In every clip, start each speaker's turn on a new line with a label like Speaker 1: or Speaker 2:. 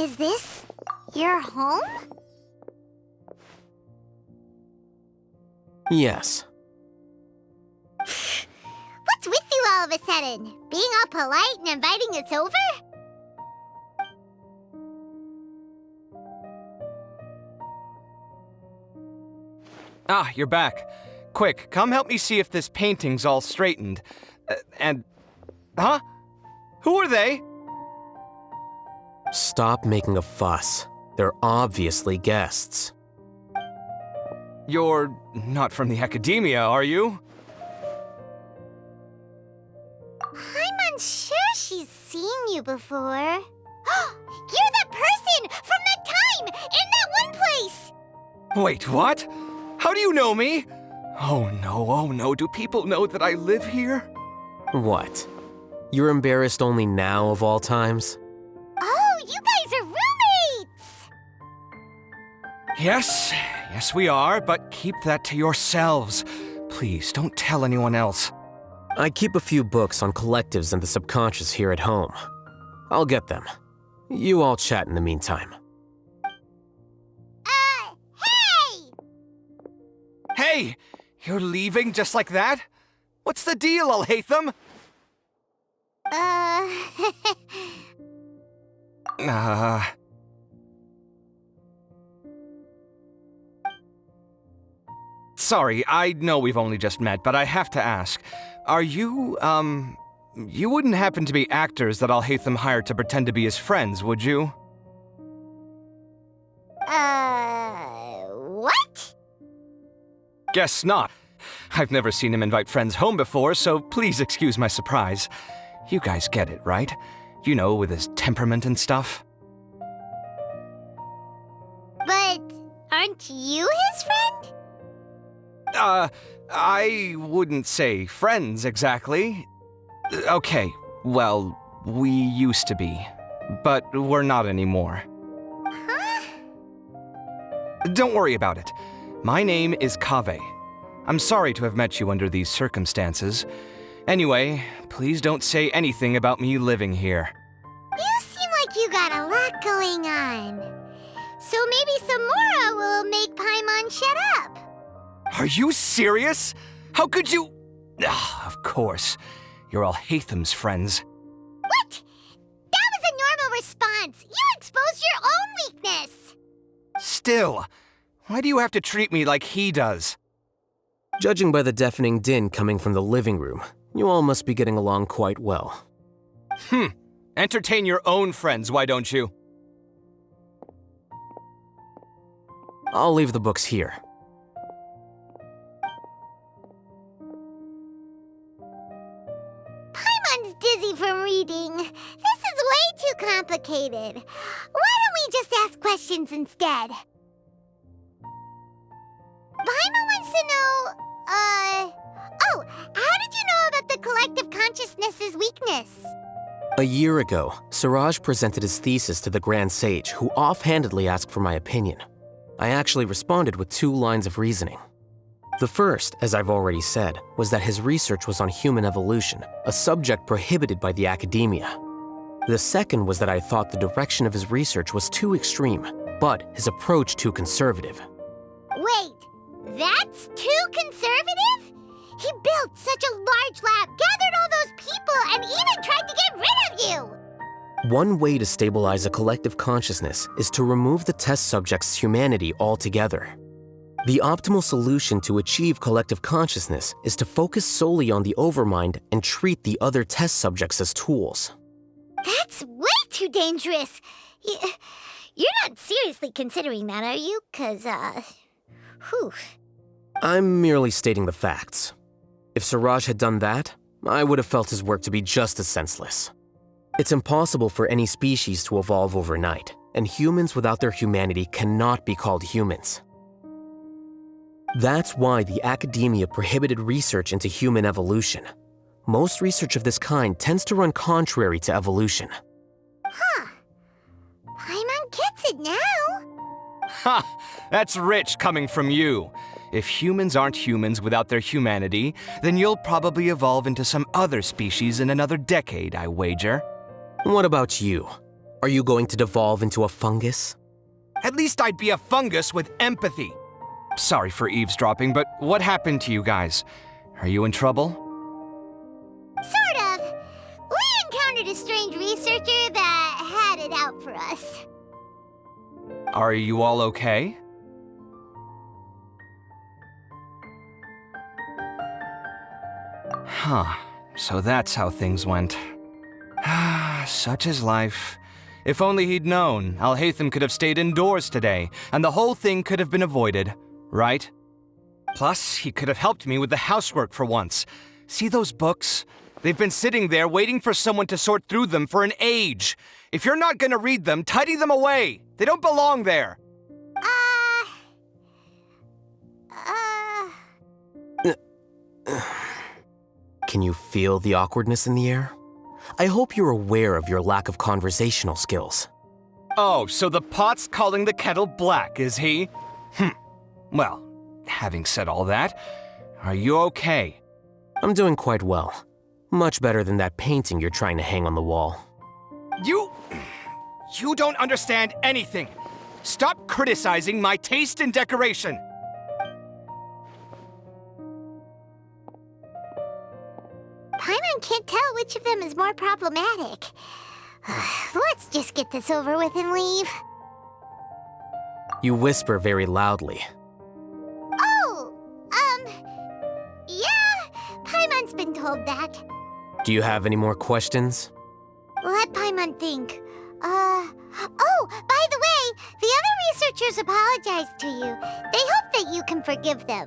Speaker 1: Is this your home?
Speaker 2: Yes.
Speaker 1: What's with you all of a sudden? Being all polite and inviting us over?
Speaker 3: Ah, you're back. Quick, come help me see if this painting's all straightened. Huh? Who are they?
Speaker 2: Stop making a fuss. They're obviously guests.
Speaker 3: You're not from the academia, are you?
Speaker 1: I'm unsure she's seen you before. You're that person from that time in that one place!
Speaker 3: Wait, what? How do you know me? Oh no, do people know that I live here?
Speaker 2: What? You're embarrassed only now of all times?
Speaker 1: Oh, you guys are roommates!
Speaker 3: Yes we are, but keep that to yourselves. Please, don't tell anyone else.
Speaker 2: I keep a few books on collectives and the subconscious here at home. I'll get them. You all chat in the meantime.
Speaker 1: Hey!
Speaker 3: Hey! You're leaving just like that? What's the deal, AlHaitham? Sorry, I know we've only just met, but I have to ask. Are you, you wouldn't happen to be actors that AlHaitham hired to pretend to be his friends, would you?
Speaker 1: What?
Speaker 3: Guess not. I've never seen him invite friends home before, so please excuse my surprise. You guys get it, right? You know, with his temperament and stuff.
Speaker 1: But aren't you his friend?
Speaker 3: I wouldn't say friends exactly. Okay, well, we used to be, but we're not anymore.
Speaker 1: Huh?
Speaker 3: Don't worry about it. My name is Kaveh. I'm sorry to have met you under these circumstances. Anyway, please don't say anything about me living here.
Speaker 1: You seem like you got a lot going on. So maybe Samora will make Paimon shut up.
Speaker 3: Are you serious? How could you? Of course. You're AlHaitham's friends.
Speaker 1: What? That was a normal response. You exposed your own weakness.
Speaker 3: Still, why do you have to treat me like he does?
Speaker 2: Judging by the deafening din coming from the living room, you all must be getting along quite well.
Speaker 3: Entertain your own friends, why don't you?
Speaker 2: I'll leave the books here.
Speaker 1: Paimon's dizzy from reading. This is way too complicated. Why don't we just ask questions instead? Paimon wants to know, how did you know about the collective consciousness's weakness?
Speaker 2: A year ago, Siraj presented his thesis to the Grand Sage, who offhandedly asked for my opinion. I actually responded with 2 lines of reasoning. The first, as I've already said, was that his research was on human evolution, a subject prohibited by the academia. The second was that I thought the direction of his research was too extreme, but his approach too conservative.
Speaker 1: Wait, that's too conservative? He built such a large lab, gathered all those people, and even tried to get rid of you!
Speaker 2: One way to stabilize a collective consciousness is to remove the test subject's humanity altogether. The optimal solution to achieve collective consciousness is to focus solely on the overmind and treat the other test subjects as tools.
Speaker 1: That's way too dangerous. You're not seriously considering that, are you? 'Cause, whew.
Speaker 2: I'm merely stating the facts. If Siraj had done that, I would have felt his work to be just as senseless. It's impossible for any species to evolve overnight, and humans without their humanity cannot be called humans. That's why the academia prohibited research into human evolution. Most research of this kind tends to run contrary to evolution.
Speaker 1: Huh. Paimon gets it now.
Speaker 3: Ha! That's rich coming from you. If humans aren't humans without their humanity, then you'll probably evolve into some other species in another decade, I wager.
Speaker 2: What about you? Are you going to devolve into a fungus?
Speaker 3: At least I'd be a fungus with empathy. Sorry for eavesdropping, but what happened to you guys? Are you in trouble?
Speaker 1: Sort of. We encountered a strange researcher that had it out for us.
Speaker 3: Are you all okay? Huh. So that's how things went. Such is life. If only he'd known, AlHaitham could have stayed indoors today, and the whole thing could have been avoided, right? Plus, he could have helped me with the housework for once. See those books? They've been sitting there waiting for someone to sort through them for an age. If you're not gonna read them, tidy them away. They don't belong there.
Speaker 2: Can you feel the awkwardness in the air? I hope you're aware of your lack of conversational skills.
Speaker 3: Oh, so the pot's calling the kettle black, is he? Well, having said all that, are you okay?
Speaker 2: I'm doing quite well. Much better than that painting you're trying to hang on the wall.
Speaker 3: You don't understand anything. Stop criticizing my taste in decoration.
Speaker 1: Paimon can't tell which of them is more problematic. Let's just get this over with and leave.
Speaker 2: You whisper very loudly.
Speaker 1: Oh, yeah, Paimon's been told that.
Speaker 2: Do you have any more questions?
Speaker 1: Let Paimon think. Oh, by the way, the other researchers apologized to you. They hope that you can forgive them.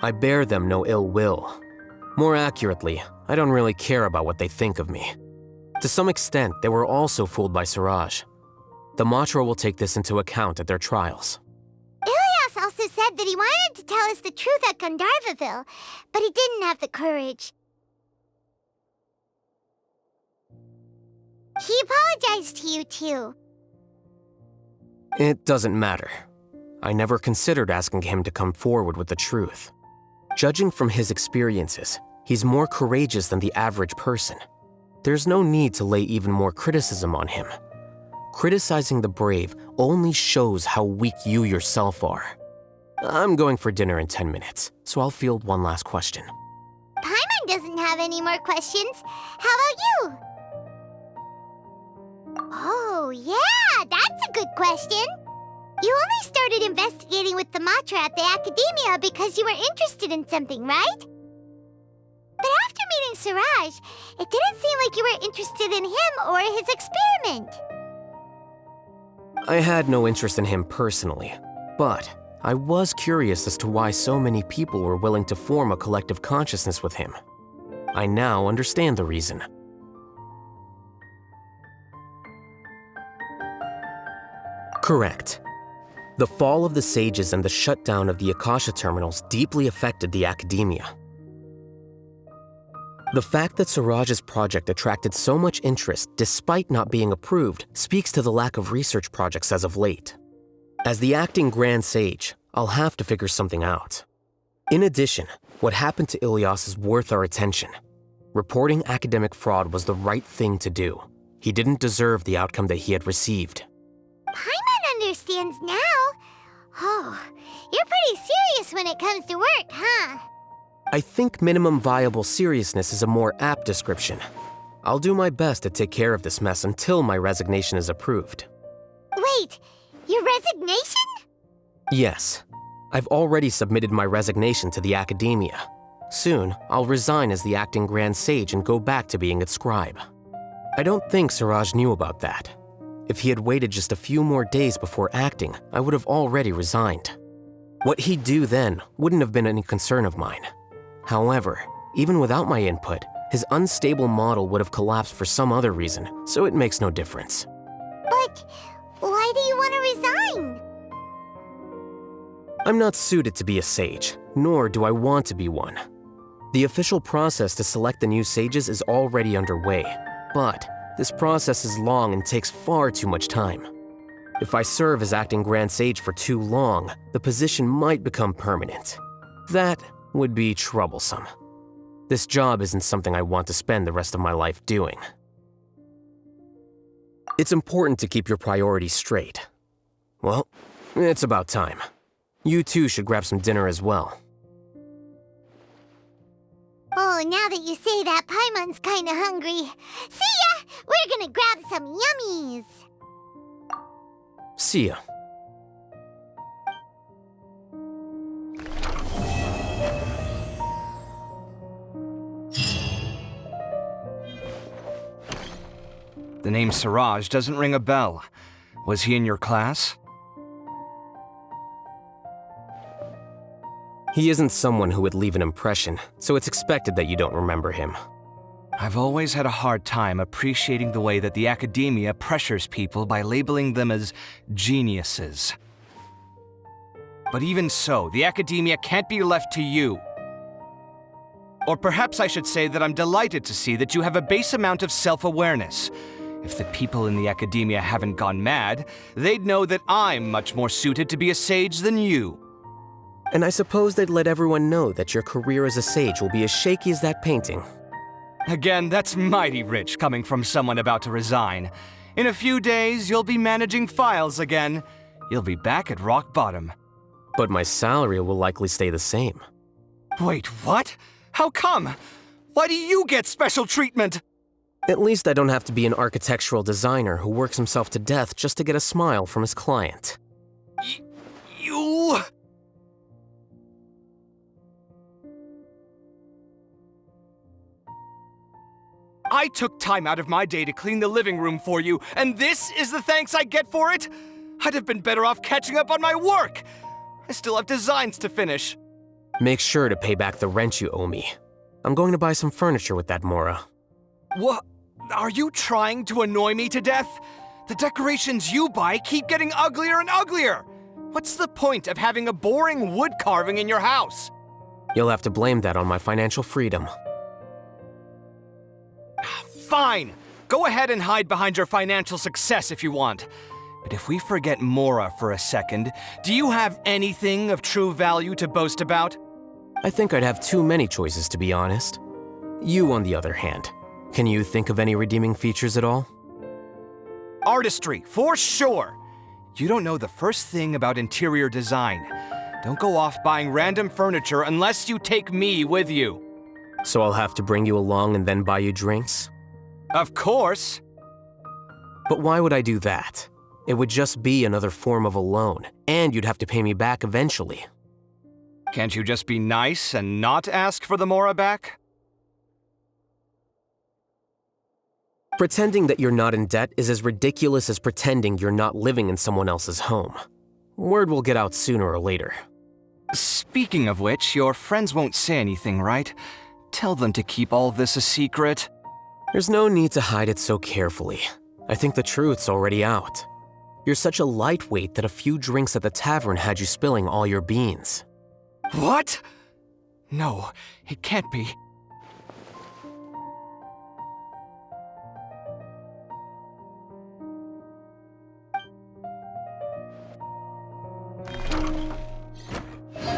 Speaker 2: I bear them no ill will. More accurately, I don't really care about what they think of me. To some extent, they were also fooled by Siraj. The Matra will take this into account at their trials.
Speaker 1: Ilyas also said that he wanted to tell us the truth at Gandharvaville, but he didn't have the courage. He apologized to you, too.
Speaker 2: It doesn't matter. I never considered asking him to come forward with the truth. Judging from his experiences, he's more courageous than the average person. There's no need to lay even more criticism on him. Criticizing the brave only shows how weak you yourself are. I'm going for dinner in 10 minutes, so I'll field one last question.
Speaker 1: Paimon doesn't have any more questions. How about you? Oh, yeah, that's a good question. You only started investigating with the Matra at the Academia because you were interested in something, right? But after meeting Siraj, it didn't seem like you were interested in him or his experiment.
Speaker 2: I had no interest in him personally, but I was curious as to why so many people were willing to form a collective consciousness with him. I now understand the reason. Correct. The fall of the sages and the shutdown of the Akasha terminals deeply affected the academia. The fact that Siraj's project attracted so much interest despite not being approved speaks to the lack of research projects as of late. As the acting Grand Sage, I'll have to figure something out. In addition, what happened to Ilyas is worth our attention. Reporting academic fraud was the right thing to do. He didn't deserve the outcome that he had received.
Speaker 1: Paimon understands now. Oh, you're pretty serious when it comes to work, huh?
Speaker 2: I think minimum viable seriousness is a more apt description. I'll do my best to take care of this mess until my resignation is approved.
Speaker 1: Wait, your resignation?
Speaker 2: Yes. I've already submitted my resignation to the academia. Soon, I'll resign as the acting Grand Sage and go back to being its scribe. I don't think Siraj knew about that. If he had waited just a few more days before acting, I would have already resigned. What he'd do then wouldn't have been any concern of mine. However, even without my input, his unstable model would have collapsed for some other reason, so it makes no difference.
Speaker 1: But why do you want to resign?
Speaker 2: I'm not suited to be a sage, nor do I want to be one. The official process to select the new sages is already underway, but this process is long and takes far too much time. If I serve as acting Grand Sage for too long, the position might become permanent. That would be troublesome. This job isn't something I want to spend the rest of my life doing. It's important to keep your priorities straight. Well, it's about time. You two should grab some dinner as well.
Speaker 1: Oh, now that you say that, Paimon's kinda hungry. See ya! We're gonna grab some yummies!
Speaker 2: See ya.
Speaker 3: The name Siraj doesn't ring a bell. Was he in your class?
Speaker 2: He isn't someone who would leave an impression, so it's expected that you don't remember him.
Speaker 3: I've always had a hard time appreciating the way that the academia pressures people by labeling them as geniuses. But even so, the academia can't be left to you. Or perhaps I should say that I'm delighted to see that you have a base amount of self-awareness. If the people in the academia haven't gone mad, they'd know that I'm much more suited to be a sage than you.
Speaker 2: And I suppose they'd let everyone know that your career as a sage will be as shaky as that painting.
Speaker 3: Again, that's mighty rich coming from someone about to resign. In a few days, you'll be managing files again. You'll be back at rock bottom.
Speaker 2: But my salary will likely stay the same.
Speaker 3: Wait, what? How come? Why do you get special treatment?
Speaker 2: At least I don't have to be an architectural designer who works himself to death just to get a smile from his client.
Speaker 3: You... I took time out of my day to clean the living room for you, and this is the thanks I get for it? I'd have been better off catching up on my work. I still have designs to finish.
Speaker 2: Make sure to pay back the rent you owe me. I'm going to buy some furniture with that Mora.
Speaker 3: What? Are you trying to annoy me to death? The decorations you buy keep getting uglier and uglier. What's the point of having a boring wood carving in your house?
Speaker 2: You'll have to blame that on my financial freedom.
Speaker 3: Fine. Go ahead and hide behind your financial success if you want. But if we forget Mora for a second, do you have anything of true value to boast about?
Speaker 2: I think I'd have too many choices, to be honest. You, on the other hand, can you think of any redeeming features at all?
Speaker 3: Artistry, for sure. You don't know the first thing about interior design. Don't go off buying random furniture unless you take me with you.
Speaker 2: So I'll have to bring you along and then buy you drinks?
Speaker 3: Of course.
Speaker 2: But why would I do that? It would just be another form of a loan, and you'd have to pay me back eventually.
Speaker 3: Can't you just be nice and not ask for the Mora back?
Speaker 2: Pretending that you're not in debt is as ridiculous as pretending you're not living in someone else's home. Word will get out sooner or later.
Speaker 3: Speaking of which, your friends won't say anything, right? Tell them to keep all this a secret.
Speaker 2: There's no need to hide it so carefully. I think the truth's already out. You're such a lightweight that a few drinks at the tavern had you spilling all your beans.
Speaker 3: What? No, it can't be.